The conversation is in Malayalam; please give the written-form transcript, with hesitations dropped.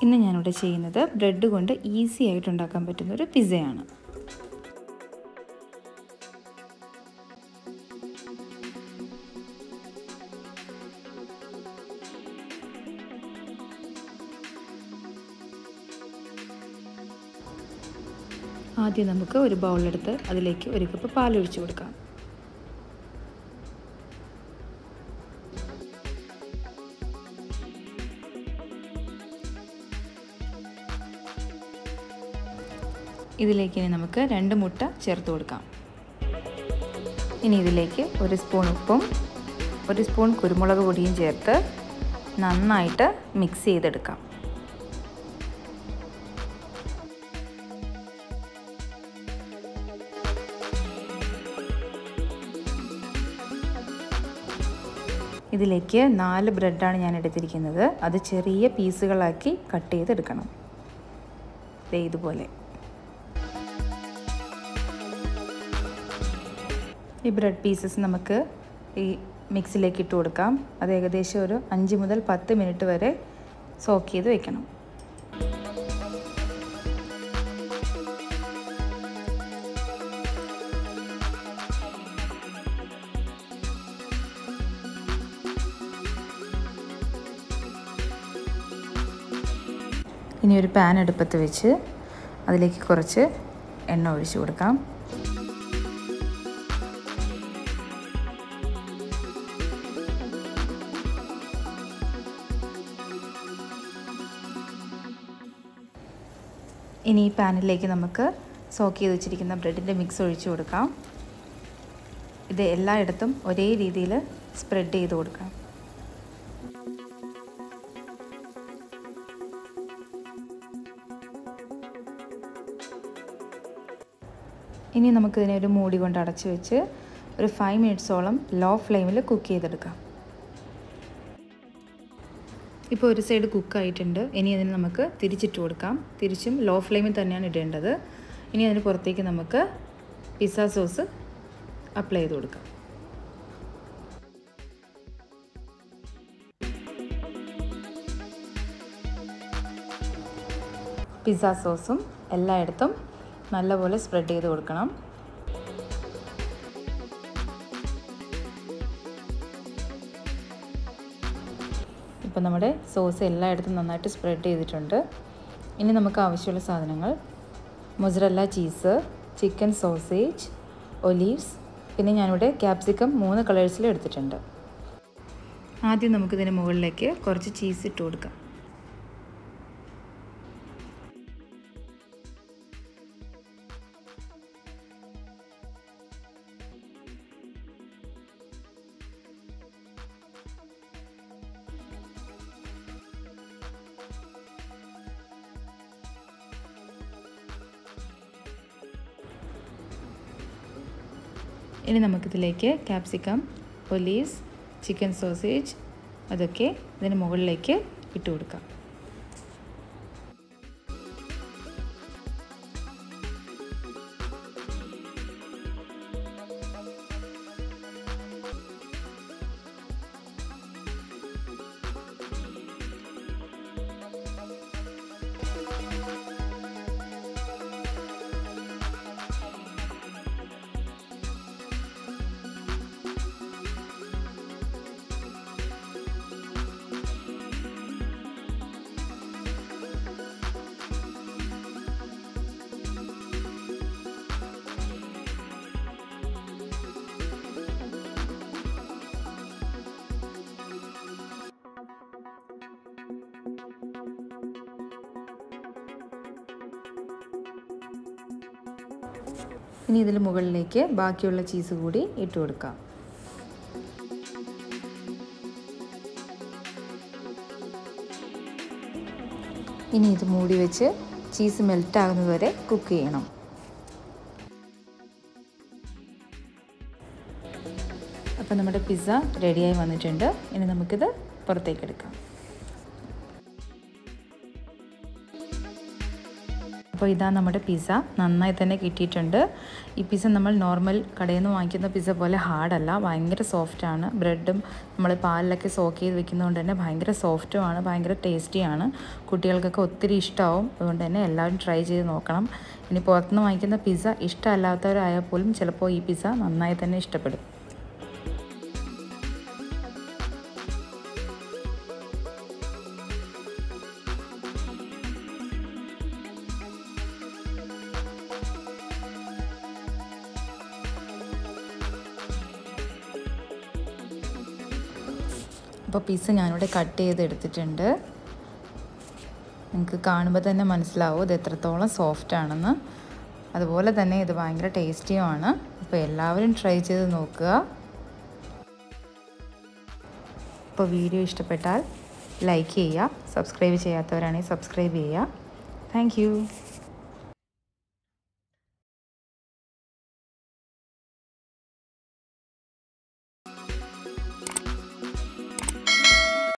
ഇന്ന് ഞാനിവിടെ ചെയ്യുന്നത് ബ്രെഡ് കൊണ്ട് ഈസി ആയിട്ട് ഉണ്ടാക്കാൻ പറ്റുന്ന ഒരു പിസ്സയാണ്. ആദ്യം നമുക്ക് ഒരു ബൗളെടുത്ത് അതിലേക്ക് 1 കപ്പ് പാലൊഴിച്ച് കൊടുക്കാം. ഇതിലേക്ക് ഇനി നമുക്ക് 2 മുട്ട ചേർത്ത് കൊടുക്കാം. ഇനി ഇതിലേക്ക് 1 സ്പൂൺ ഉപ്പും 1 സ്പൂൺ കുരുമുളക് പൊടിയും ചേർത്ത് നന്നായിട്ട് മിക്സ് ചെയ്തെടുക്കാം. ഇതിലേക്ക് 4 ബ്രെഡാണ് ഞാൻ എടുത്തിരിക്കുന്നത്. അത് ചെറിയ പീസുകളാക്കി കട്ട് ചെയ്തെടുക്കണം. ഇതുപോലെ ഈ ബ്രെഡ് പീസസ് നമുക്ക് ഈ മിക്സിലേക്ക് ഇട്ട് കൊടുക്കാം. അത് ഏകദേശം ഒരു 5 മുതൽ 10 മിനിറ്റ് വരെ സോക്ക് ചെയ്ത് വെക്കണം. ഇനി ഒരു പാൻ അടുപ്പത്ത് വെച്ച് അതിലേക്ക് കുറച്ച് എണ്ണ ഒഴിച്ച് കൊടുക്കാം. ഇനി ഈ പാനിലേക്ക് നമുക്ക് സോക്ക് ചെയ്ത് വെച്ചിരിക്കുന്ന ബ്രെഡിൻ്റെ മിക്സ് ഒഴിച്ച് കൊടുക്കാം. ഇത് എല്ലായിടത്തും ഒരേ രീതിയിൽ സ്പ്രെഡ് ചെയ്ത് കൊടുക്കാം. ഇനി നമുക്കിതിനെ ഒരു മൂടി കൊണ്ട് അടച്ച് വെച്ച് ഒരു 5 മിനിറ്റ്സോളം ലോ ഫ്ലെയിമിൽ കുക്ക് ചെയ്തെടുക്കാം. ഇപ്പോൾ ഒരു സൈഡ് കുക്കായിട്ടുണ്ട്. ഇനി അതിന് നമുക്ക് തിരിച്ചിട്ട് കൊടുക്കാം. തിരിച്ചും ലോ ഫ്ലെയിമിൽ തന്നെയാണ് ഇടേണ്ടത്. ഇനി അതിന് പുറത്തേക്ക് നമുക്ക് പിസ്സ സോസ് അപ്ലൈ ചെയ്ത് കൊടുക്കാം. പിസ്സ സോസും എല്ലായിടത്തും നല്ലപോലെ സ്പ്രെഡ് ചെയ്ത് കൊടുക്കണം. ഇപ്പോൾ നമ്മുടെ സോസ് എല്ലായിടത്തും നന്നായിട്ട് സ്പ്രെഡ് ചെയ്തിട്ടുണ്ട്. ഇനി നമുക്ക് ആവശ്യമുള്ള സാധനങ്ങൾ mozzarella cheese, chicken sausage, olives, പിന്നെ ഞാനിവിടെ ക്യാപ്സിക്കം 3 കളേഴ്സിൽ എടുത്തിട്ടുണ്ട്. ആദ്യം നമുക്കിതിന് മുകളിലേക്ക് കുറച്ച് ചീസ് ഇട്ട് കൊടുക്കാം. ഇനി നമുക്കിതിലേക്ക് ക്യാപ്സിക്കം, ഒലീവ്സ്, ചിക്കൻ സോസേജ് അതൊക്കെ ഇതിന് മുകളിലേക്ക് ഇട്ട് കൊടുക്കാം. ഇനി ഇതിൽ മുകളിലേക്ക് ബാക്കിയുള്ള ചീസ് കൂടി ഇട്ട് കൊടുക്കാം. ഇനി ഇത് മൂടി വെച്ച് ചീസ് മെൽറ്റ് ആകുന്നത് വരെ കുക്ക് ചെയ്യണം. അപ്പോൾ നമ്മുടെ പിസ്സ റെഡിയായി വന്നിട്ടുണ്ട്. ഇനി നമുക്കിത് പുറത്തേക്ക് എടുക്കാം. അപ്പോൾ അപ്പോൾ ഇതാ നമ്മുടെ പിസ്സ നന്നായി തന്നെ കിട്ടിയിട്ടുണ്ട്. ഈ പിസ്സ നമ്മൾ നോർമൽ കടയിൽ നിന്ന് വാങ്ങിക്കുന്ന പിസ്സ പോലെ ഹാർഡല്ല, ഭയങ്കര സോഫ്റ്റാണ്. ബ്രെഡും നമ്മൾ പാലിലൊക്കെ സോക്ക് ചെയ്ത് വെക്കുന്നതുകൊണ്ട് തന്നെ ഭയങ്കര സോഫ്റ്റുമാണ്, ഭയങ്കര ടേസ്റ്റിയാണ്. കുട്ടികൾക്കൊക്കെ ഒത്തിരി ഇഷ്ടമാവും. അതുകൊണ്ട് തന്നെ എല്ലാവരും ട്രൈ ചെയ്ത് നോക്കണം. ഇനി പുറത്തുനിന്ന് വാങ്ങിക്കുന്ന പിസ്സ ഇഷ്ടമല്ലാത്തവരായാൽ പോലും ചിലപ്പോൾ ഈ പിസ്സ നന്നായി തന്നെ ഇഷ്ടപ്പെടും. അപ്പോൾ പിസ്സ ഞാനിവിടെ കട്ട് ചെയ്തെടുത്തിട്ടുണ്ട്. നിങ്ങൾക്ക് കാണുമ്പോൾ തന്നെ മനസ്സിലാവും ഇത് എത്രത്തോളം സോഫ്റ്റ് ആണെന്ന്. അതുപോലെ തന്നെ ഇത് ഭയങ്കര ടേസ്റ്റിയുമാണ്. അപ്പോൾ എല്ലാവരും ട്രൈ ചെയ്ത് നോക്കുക. അപ്പോൾ വീഡിയോ ഇഷ്ടപ്പെട്ടാൽ ലൈക്ക് ചെയ്യുക, സബ്സ്ക്രൈബ് ചെയ്യാത്തവരാണെങ്കിൽ സബ്സ്ക്രൈബ് ചെയ്യുക. താങ്ക്